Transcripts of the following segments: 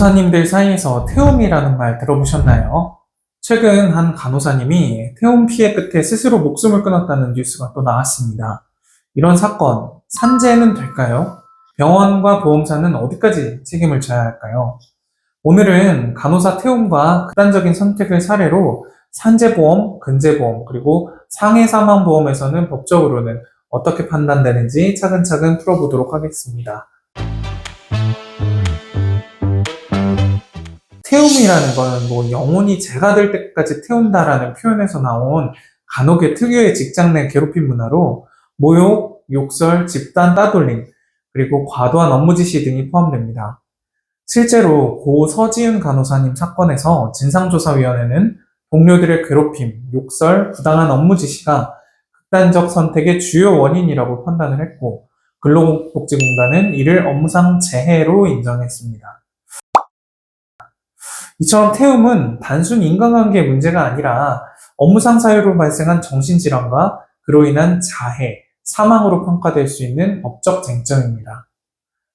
간호사님들 사이에서 태움이라는 말 들어보셨나요? 최근 한 간호사님이 태움 피해 끝에 스스로 목숨을 끊었다는 뉴스가 또 나왔습니다. 이런 사건, 산재는 될까요? 병원과 보험사는 어디까지 책임을 져야 할까요? 오늘은 간호사 태움과 극단적인 선택을 사례로 산재보험, 근제보험, 그리고 상해사망보험에서는 법적으로는 어떻게 판단되는지 차근차근 풀어보도록 하겠습니다. 태움이라는 거는 영혼이 재가 될 때까지 태운다라는 표현에서 나온 간혹의 특유의 직장 내 괴롭힘 문화로 모욕, 욕설, 집단 따돌림, 그리고 과도한 업무 지시 등이 포함됩니다. 실제로 고 서지은 간호사님 사건에서 진상조사위원회는 동료들의 괴롭힘, 욕설, 부당한 업무 지시가 극단적 선택의 주요 원인이라고 판단을 했고, 근로복지공단은 이를 업무상 재해로 인정했습니다. 이처럼 태움은 단순 인간관계 문제가 아니라 업무상 사유로 발생한 정신질환과 그로 인한 자해, 사망으로 평가될 수 있는 법적 쟁점입니다.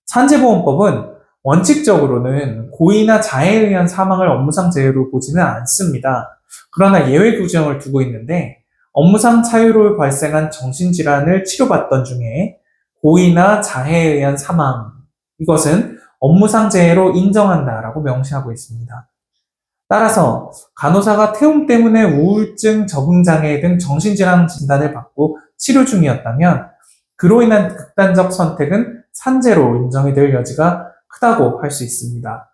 산재보험법은 원칙적으로는 고의나 자해에 의한 사망을 업무상 재해로 보지는 않습니다. 그러나 예외 규정을 두고 있는데 업무상 사유로 발생한 정신질환을 치료받던 중에 고의나 자해에 의한 사망, 이것은 업무상 재해로 인정한다라고 명시하고 있습니다. 따라서 간호사가 태움 때문에 우울증, 적응장애 등 정신질환 진단을 받고 치료 중이었다면 그로 인한 극단적 선택은 산재로 인정이 될 여지가 크다고 할 수 있습니다.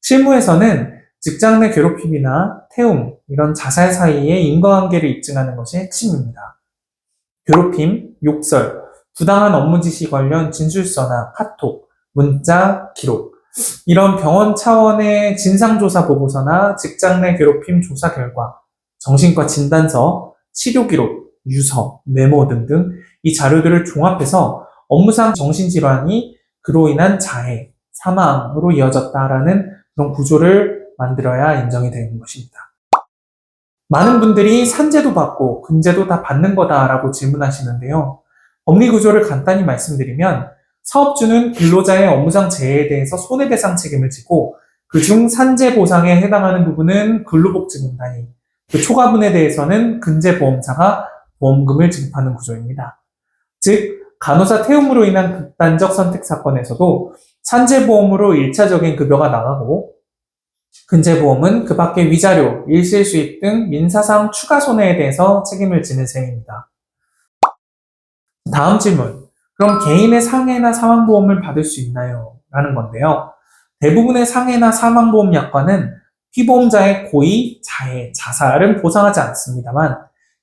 실무에서는 직장 내 괴롭힘이나 태움, 이런 자살 사이의 인과관계를 입증하는 것이 핵심입니다. 괴롭힘, 욕설, 부당한 업무 지시 관련 진술서나 카톡, 문자, 기록, 이런 병원 차원의 진상조사 보고서나 직장 내 괴롭힘 조사 결과, 정신과 진단서, 치료 기록, 유서, 메모 등등 이 자료들을 종합해서 업무상 정신질환이 그로 인한 자해, 사망으로 이어졌다라는 그런 구조를 만들어야 인정이 되는 것입니다. 많은 분들이 산재도 받고 근제도 다 받는 거다라고 질문하시는데요. 법리 구조를 간단히 말씀드리면 사업주는 근로자의 업무상 재해에 대해서 손해배상 책임을 지고 그중 산재 보상에 해당하는 부분은 근로복지공단이, 그 초과분에 대해서는 근제보험사가 보험금을 지급하는 구조입니다. 즉 간호사 태움으로 인한 극단적 선택 사건에서도 산재보험으로 1차적인 급여가 나가고 근제보험은 그 밖의 위자료, 일실수입 등 민사상 추가 손해에 대해서 책임을 지는 셈입니다. 다음 질문. 그럼 개인의 상해나 사망보험을 받을 수 있나요? 라는 건데요. 대부분의 상해나 사망보험 약관은 피보험자의 고의, 자해, 자살은 보상하지 않습니다만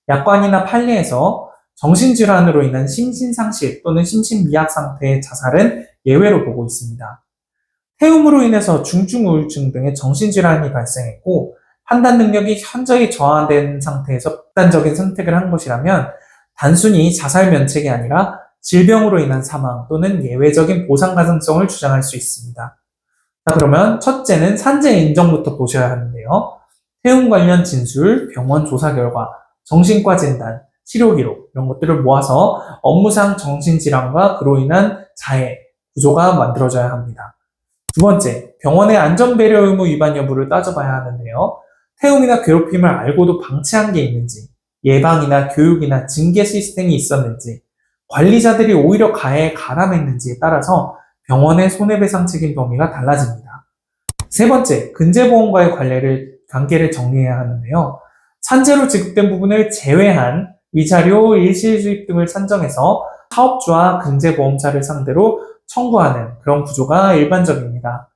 약관이나 판례에서 정신질환으로 인한 심신상실 또는 심신미약 상태의 자살은 예외로 보고 있습니다. 태움으로 인해서 중증우울증 등의 정신질환이 발생했고 판단 능력이 현저히 저하된 상태에서 극단적인 선택을 한 것이라면 단순히 자살 면책이 아니라 질병으로 인한 사망 또는 예외적인 보상 가능성을 주장할 수 있습니다. 자, 그러면 첫째는 산재 인정부터 보셔야 하는데요. 태움 관련 진술, 병원 조사 결과, 정신과 진단, 치료 기록 이런 것들을 모아서 업무상 정신질환과 그로 인한 자해, 구조가 만들어져야 합니다. 두 번째, 병원의 안전배려 의무 위반 여부를 따져봐야 하는데요. 태움이나 괴롭힘을 알고도 방치한 게 있는지, 예방이나 교육이나 징계 시스템이 있었는지, 관리자들이 오히려 가해에 가담했는지에 따라서 병원의 손해배상 책임 범위가 달라집니다. 세 번째, 근제보험과의 관계를 정리해야 하는데요. 산재로 지급된 부분을 제외한 위자료, 일실수입 등을 산정해서 사업주와 근제보험사를 상대로 청구하는 그런 구조가 일반적입니다.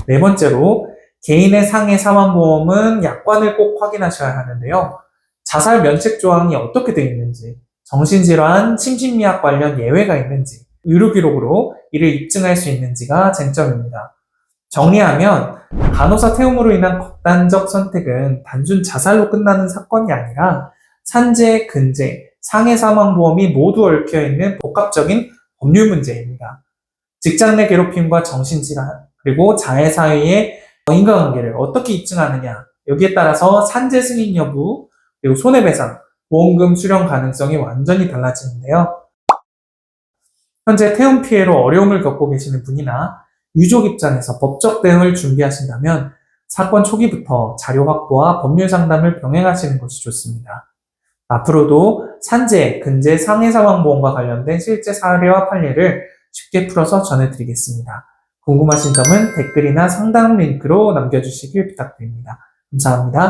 네 번째로, 개인의 상해 사망보험은 약관을 꼭 확인하셔야 하는데요. 자살 면책 조항이 어떻게 되어 있는지, 정신질환, 심신미약 관련 예외가 있는지, 의료기록으로 이를 입증할 수 있는지가 쟁점입니다. 정리하면 간호사 태움으로 인한 극단적 선택은 단순 자살로 끝나는 사건이 아니라 산재, 근제, 상해 사망보험이 모두 얽혀있는 복합적인 법률 문제입니다. 직장 내 괴롭힘과 정신질환, 그리고 자해 사이의 인과관계를 어떻게 입증하느냐, 여기에 따라서 산재 승인 여부, 그리고 손해배상, 보험금 수령 가능성이 완전히 달라지는데요. 현재 태움 피해로 어려움을 겪고 계시는 분이나 유족 입장에서 법적 대응을 준비하신다면 사건 초기부터 자료 확보와 법률 상담을 병행하시는 것이 좋습니다. 앞으로도 산재, 근재, 상해 사망보험과 관련된 실제 사례와 판례를 쉽게 풀어서 전해드리겠습니다. 궁금하신 점은 댓글이나 상담 링크로 남겨주시길 부탁드립니다. 감사합니다.